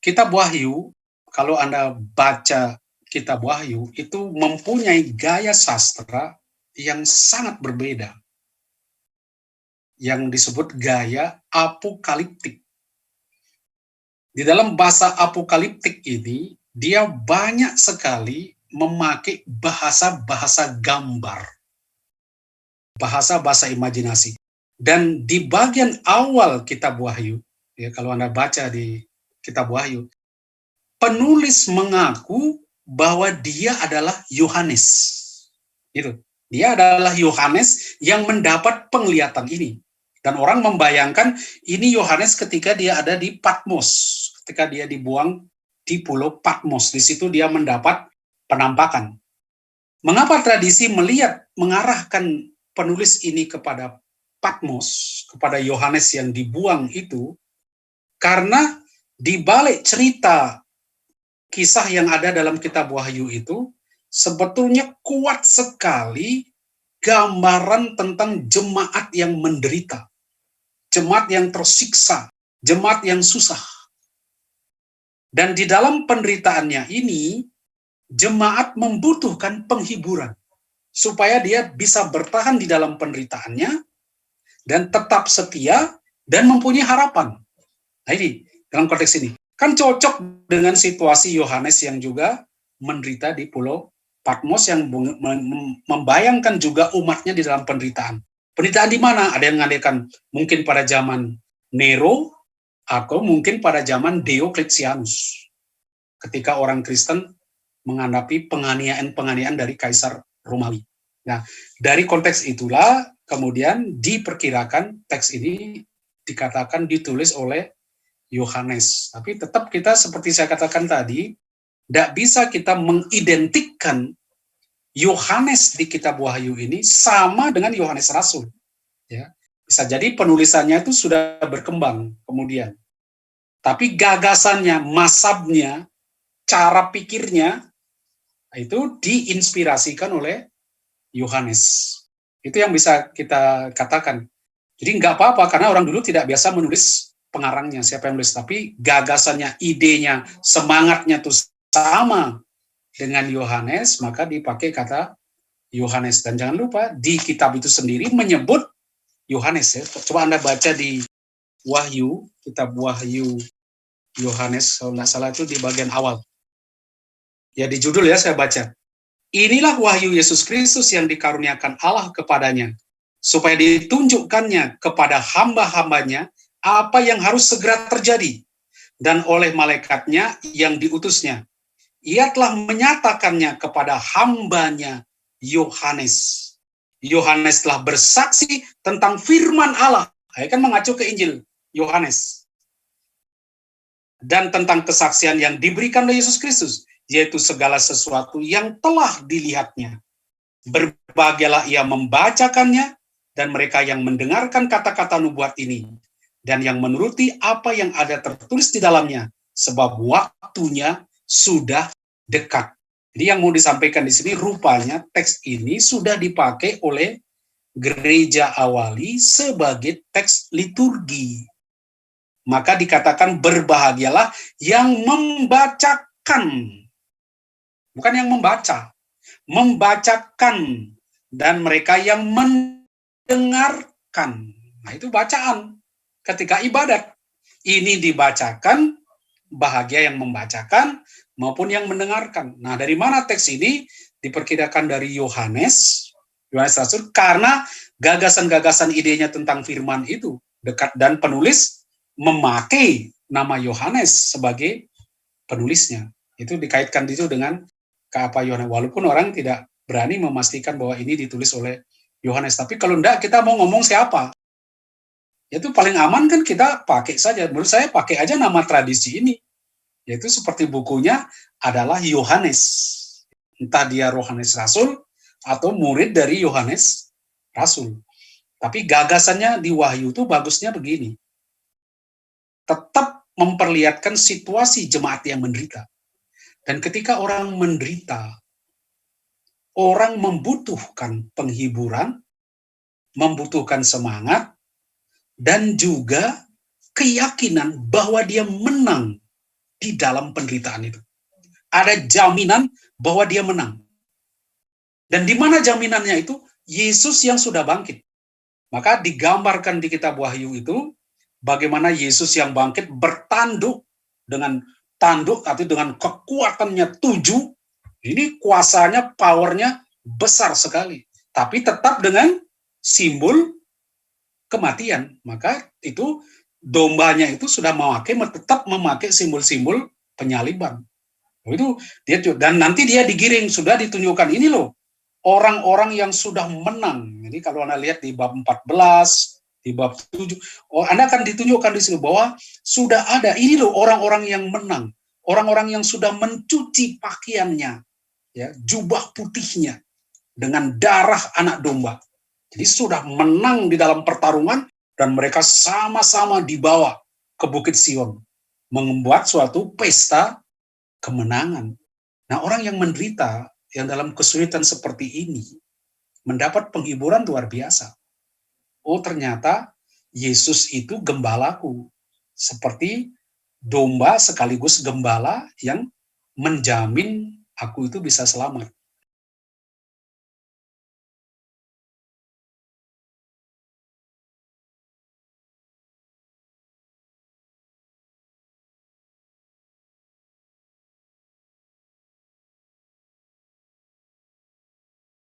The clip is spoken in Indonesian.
Kitab Wahyu, kalau Anda baca Kitab Wahyu, itu mempunyai gaya sastra yang sangat berbeda, yang disebut gaya apokaliptik. Di dalam bahasa apokaliptik ini, dia banyak sekali memakai bahasa-bahasa gambar, bahasa-bahasa imajinasi. Dan di bagian awal Kitab Wahyu, ya, kalau Anda baca di Kitab Wahyu, penulis mengaku bahwa dia adalah Yohanes. Gitu. Dia adalah Yohanes yang mendapat penglihatan ini. Dan orang membayangkan ini Yohanes ketika dia ada di Patmos, ketika dia dibuang di pulau Patmos. Di situ dia mendapat penampakan. Mengapa tradisi mengarahkan penulis ini kepada Patmos, kepada Yohanes yang dibuang itu? Karena di balik cerita kisah yang ada dalam Kitab Wahyu itu, sebetulnya kuat sekali gambaran tentang jemaat yang menderita, jemaat yang tersiksa, jemaat yang susah. Dan di dalam penderitaannya ini, jemaat membutuhkan penghiburan, supaya dia bisa bertahan di dalam penderitaannya, dan tetap setia, dan mempunyai harapan. Nah ini, dalam konteks ini, kan cocok dengan situasi Yohanes yang juga menderita di pulau Patmos, yang membayangkan juga umatnya di dalam penderitaan. Penderitaan di mana? Ada yang mengatakan mungkin pada zaman Nero, atau mungkin pada zaman Diokletianus, ketika orang Kristen menghadapi penganiayaan dari Kaisar Romawi. Nah, dari konteks itulah kemudian diperkirakan teks ini dikatakan ditulis oleh Yohanes. Tapi tetap kita seperti saya katakan tadi, tidak bisa kita mengidentikan Yohanes di Kitab Wahyu ini sama dengan Yohanes Rasul. Ya, bisa jadi penulisannya itu sudah berkembang kemudian. Tapi gagasannya, masabnya, cara pikirnya, itu diinspirasikan oleh Yohanes. Itu yang bisa kita katakan. Jadi nggak apa-apa, karena orang dulu tidak biasa menulis pengarangnya, siapa yang menulis. Tapi gagasannya, idenya, semangatnya itu sama dengan Yohanes, maka dipakai kata Yohanes. Dan jangan lupa, di kitab itu sendiri menyebut Yohanes. Ya. Coba Anda baca di Wahyu, kitab Wahyu Yohanes, kalau nggak salah itu di bagian awal. Ya, di judul ya saya baca. Inilah wahyu Yesus Kristus yang dikaruniakan Allah kepadanya, supaya ditunjukkannya kepada hamba-hambanya apa yang harus segera terjadi, dan oleh malaikatnya yang diutusnya. Ia telah menyatakannya kepada hambanya Yohanes. Yohanes telah bersaksi tentang firman Allah. Saya kan mengacu ke Injil Yohanes. Dan tentang kesaksian yang diberikan oleh Yesus Kristus, yaitu segala sesuatu yang telah dilihatnya. Berbahagialah ia membacakannya, dan mereka yang mendengarkan kata-kata nubuat ini, dan yang menuruti apa yang ada tertulis di dalamnya, sebab waktunya sudah dekat. Jadi yang mau disampaikan di sini, rupanya teks ini sudah dipakai oleh gereja awali sebagai teks liturgi. Maka dikatakan berbahagialah yang membacakan, bukan yang membaca, membacakan, dan mereka yang mendengarkan. Nah, itu bacaan. Ketika ibadat, ini dibacakan, bahagia yang membacakan maupun yang mendengarkan. Nah, dari mana teks ini? Diperkirakan dari Yohanes Rasul, karena gagasan-gagasan idenya tentang firman itu dekat, dan penulis memakai nama Yohanes sebagai penulisnya. Itu dikaitkan itu dengan apa Yohanes, walaupun orang tidak berani memastikan bahwa ini ditulis oleh Yohanes. Tapi kalau enggak, kita mau ngomong siapa? Itu paling aman kan kita pakai saja. Menurut saya pakai aja nama tradisi ini. Yaitu seperti bukunya adalah Yohanes. Entah dia Yohanes Rasul atau murid dari Yohanes Rasul. Tapi gagasannya di Wahyu itu bagusnya begini. Tetap memperlihatkan situasi jemaat yang menderita. Dan ketika orang menderita, orang membutuhkan penghiburan, membutuhkan semangat, dan juga keyakinan bahwa dia menang di dalam penderitaan itu. Ada jaminan bahwa dia menang. Dan di mana jaminannya itu? Yesus yang sudah bangkit. Maka digambarkan di kitab Wahyu itu, bagaimana Yesus yang bangkit bertanduk dengan tanduk atau dengan kekuatannya 7, ini kuasanya, powernya besar sekali. Tapi tetap dengan simbol kematian. Maka itu dombanya itu sudah tetap memakai simbol-simbol penyaliban. Itu dia, dan nanti dia digiring, sudah ditunjukkan ini loh orang-orang yang sudah menang. Jadi kalau Anda lihat di bab 14, di bab 7, Anda akan ditunjukkan di sini bahwa sudah ada ini loh orang-orang yang menang, orang-orang yang sudah mencuci pakaiannya, ya, jubah putihnya dengan darah anak domba. Jadi sudah menang di dalam pertarungan dan mereka sama-sama dibawa ke Bukit Sion, membuat suatu pesta kemenangan. Nah, orang yang menderita, yang dalam kesulitan seperti ini, mendapat penghiburan luar biasa. Oh, ternyata Yesus itu gembalaku. Seperti domba sekaligus gembala yang menjamin aku itu bisa selamat.